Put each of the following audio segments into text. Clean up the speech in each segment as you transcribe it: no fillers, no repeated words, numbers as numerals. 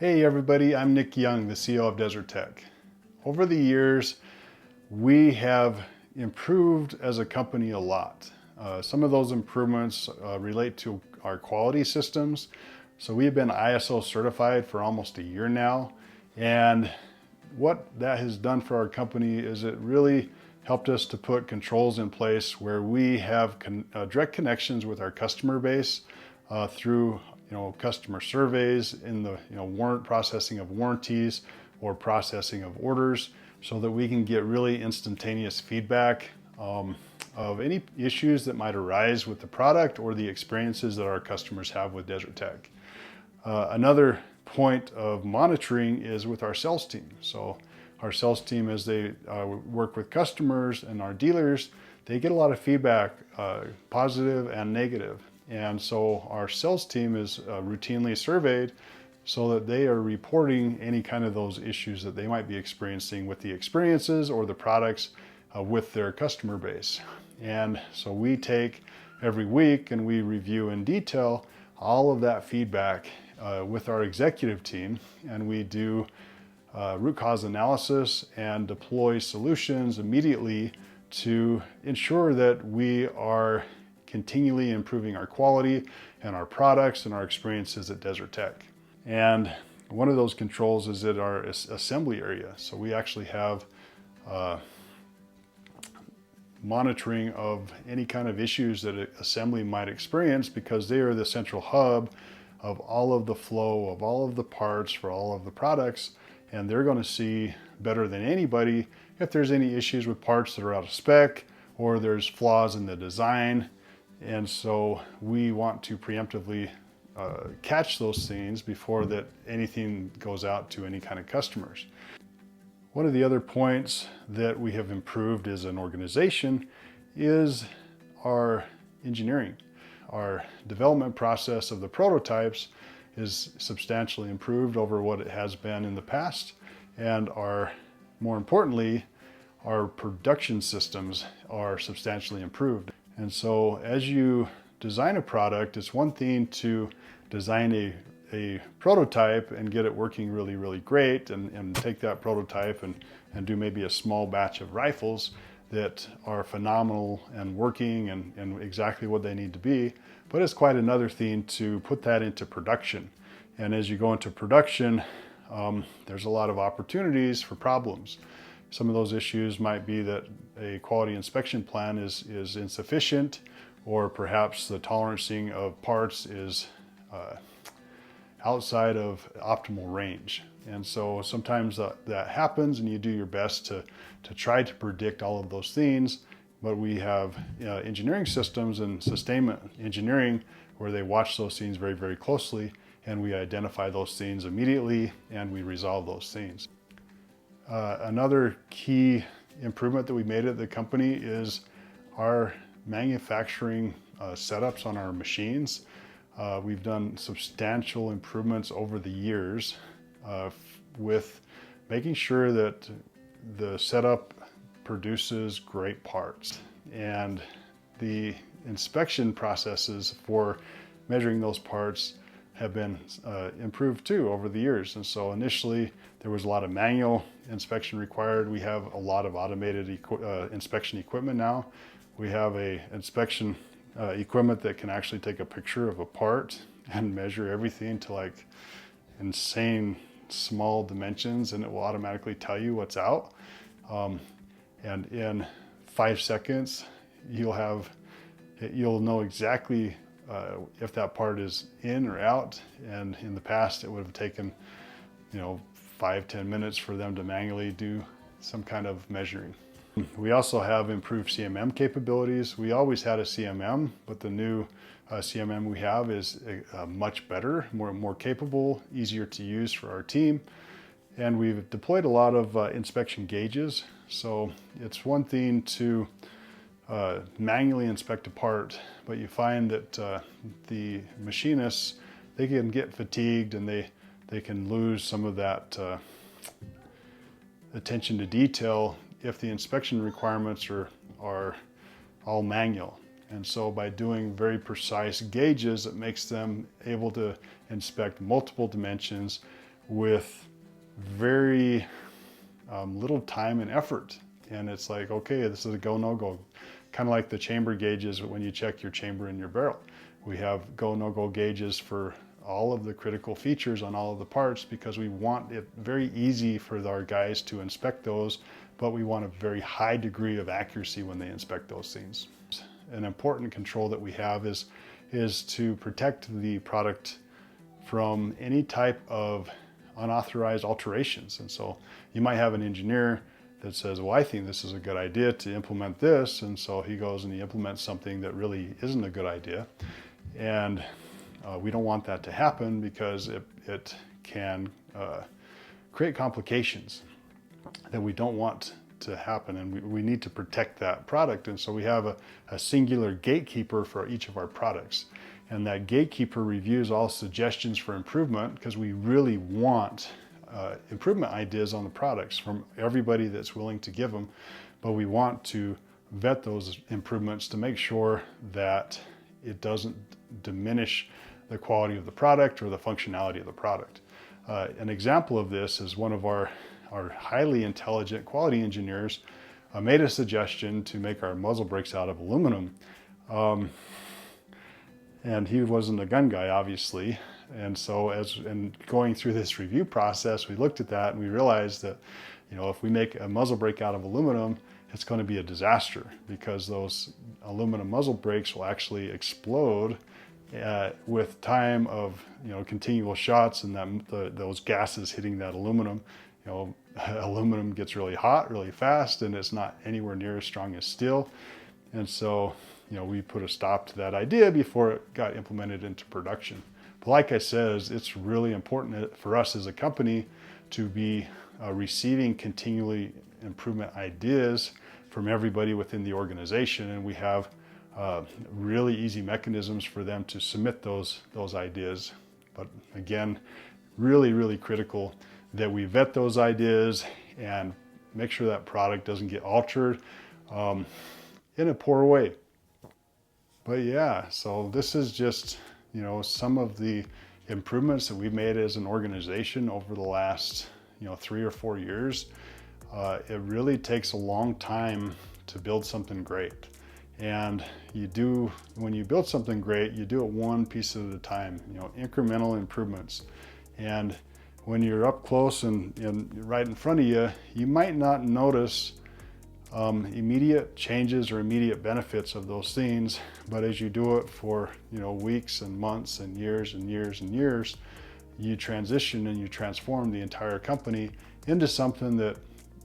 Hey everybody, I'm Nick Young, the CEO of Desert Tech. Over the years, we have improved as a company a lot. Some of those improvements relate to our quality systems. So we have been ISO certified for almost a year now. And what that has done for our company is it really helped us to put controls in place where we have direct connections with our customer base through customer surveys in the warrant processing of warranties or processing of orders, so that we can get really instantaneous feedback of any issues that might arise with the product or the experiences that our customers have with Desert Tech. Another point of monitoring is with our sales team. So our sales team, as they work with customers and our dealers, they get a lot of feedback, positive and negative. And so our sales team is routinely surveyed so that they are reporting any kind of those issues that they might be experiencing with the experiences or the products with their customer base. And so we take every week and we review in detail all of that feedback with our executive team, and we do root cause analysis and deploy solutions immediately to ensure that we are continually improving our quality and our products and our experiences at Desert Tech. And one of those controls is at our assembly area. So we actually have monitoring of any kind of issues that assembly might experience, because they are the central hub of all of the flow of all of the parts for all of the products. And they're going to see better than anybody if there's any issues with parts that are out of spec or there's flaws in the design. And so we want to preemptively catch those things before that anything goes out to any kind of customers. One of the other points that we have improved as an organization is our engineering. Our development process of the prototypes is substantially improved over what it has been in the past. And more importantly, our production systems are substantially improved. And so as you design a product, it's one thing to design a prototype and get it working really, really great and take that prototype and do maybe a small batch of rifles that are phenomenal and working and exactly what they need to be. But it's quite another thing to put that into production. And as you go into production, there's a lot of opportunities for problems. Some of those issues might be that a quality inspection plan is insufficient, or perhaps the tolerancing of parts is outside of optimal range. And so sometimes that happens, and you do your best to try to predict all of those things. But we have engineering systems and sustainment engineering where they watch those things very, very closely, and we identify those things immediately and we resolve those things. Another key improvement that we made at the company is our manufacturing setups on our machines. We've done substantial improvements over the years with making sure that the setup produces great parts, and the inspection processes for measuring those parts have been improved too over the years. And so initially there was a lot of manual inspection required. We have a lot of automated inspection equipment now. We have a inspection equipment that can actually take a picture of a part and measure everything to like insane small dimensions, and it will automatically tell you what's out. And in 5 seconds, you'll know exactly if that part is in or out. And in the past, it would have taken 5-10 minutes for them to manually do some kind of measuring. We also have improved CMM capabilities. We always had a CMM, but the new CMM we have is much better, more capable, easier to use for our team. And we've deployed a lot of inspection gauges. So it's one thing to manually inspect a part, but you find that the machinists, they can get fatigued and they can lose some of that attention to detail if the inspection requirements are all manual. And so by doing very precise gauges, it makes them able to inspect multiple dimensions with very little time and effort. And it's like, okay, this is a go, no go. Kind of like the chamber gauges when you check your chamber in your barrel. We have go, no go gauges for all of the critical features on all of the parts because we want it very easy for our guys to inspect those, but we want a very high degree of accuracy when they inspect those things. An important control that we have is to protect the product from any type of unauthorized alterations. And so you might have an engineer that says, well, I think this is a good idea to implement this. And so he goes and he implements something that really isn't a good idea. And we don't want that to happen because it can create complications that we don't want to happen. And we need to protect that product. And so we have a singular gatekeeper for each of our products. And that gatekeeper reviews all suggestions for improvement because we really want improvement ideas on the products from everybody that's willing to give them. But we want to vet those improvements to make sure that it doesn't diminish the quality of the product or the functionality of the product. An example of this is one of our highly intelligent quality engineers made a suggestion to make our muzzle brakes out of aluminum. And he wasn't a gun guy, obviously. And so in going through this review process, we looked at that and we realized that, you know, if we make a muzzle brake out of aluminum, it's going to be a disaster because those aluminum muzzle brakes will actually explode with time of, you know, continual shots and those gases hitting that aluminum. You know, aluminum gets really hot really fast and it's not anywhere near as strong as steel. And so, you know, we put a stop to that idea before it got implemented into production. But like I said, it's really important for us as a company to be receiving continually improvement ideas from everybody within the organization. And we have really easy mechanisms for them to submit those ideas. But again, really critical that we vet those ideas and make sure that product doesn't get altered in a poor way. But yeah, so this is just, you know, some of the improvements that we've made as an organization over the last, you know, 3 or 4 years. It really takes a long time to build something great. And when you build something great, you do it one piece at a time, you know, incremental improvements. And when you're up close and right in front of you, you might not notice immediate changes or immediate benefits of those things, but as you do it for, you know, weeks and months and years and years and years, you transition and you transform the entire company into something that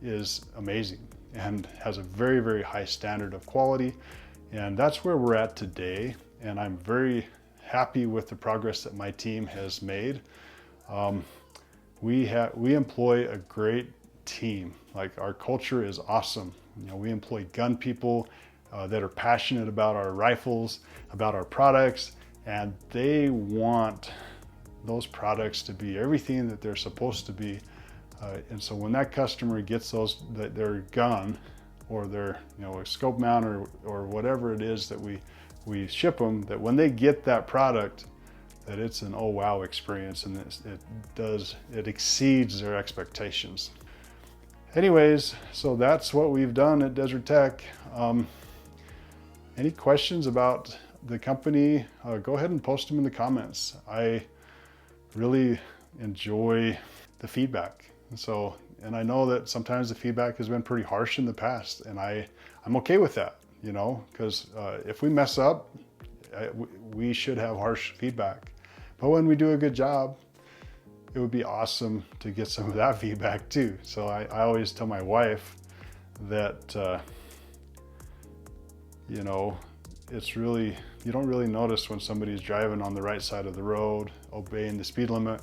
is amazing and has a very high standard of quality. And that's where we're at today. And I'm very happy with the progress that my team has made. We employ a great team. Like, our culture is awesome. You know, we employ gun people that are passionate about our rifles, about our products, and they want those products to be everything that they're supposed to be. And so when that customer gets their gun or their, you know, a scope mount or whatever it is that we ship them, that when they get that product, that it's an oh wow experience, and it exceeds their expectations. Anyways, so that's what we've done at Desert Tech. Any questions about the company, go ahead and post them in the comments. I really enjoy the feedback. And I know that sometimes the feedback has been pretty harsh in the past, and I'm okay with that, you know, because if we mess up, we should have harsh feedback. But when we do a good job, it would be awesome to get some of that feedback too. So I always tell my wife that, you know, you don't really notice when somebody's driving on the right side of the road, obeying the speed limit.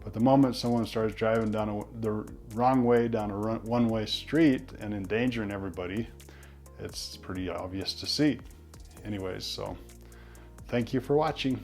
But the moment someone starts driving down the wrong way down a one-way street and endangering everybody, it's pretty obvious to see. Anyways, so thank you for watching.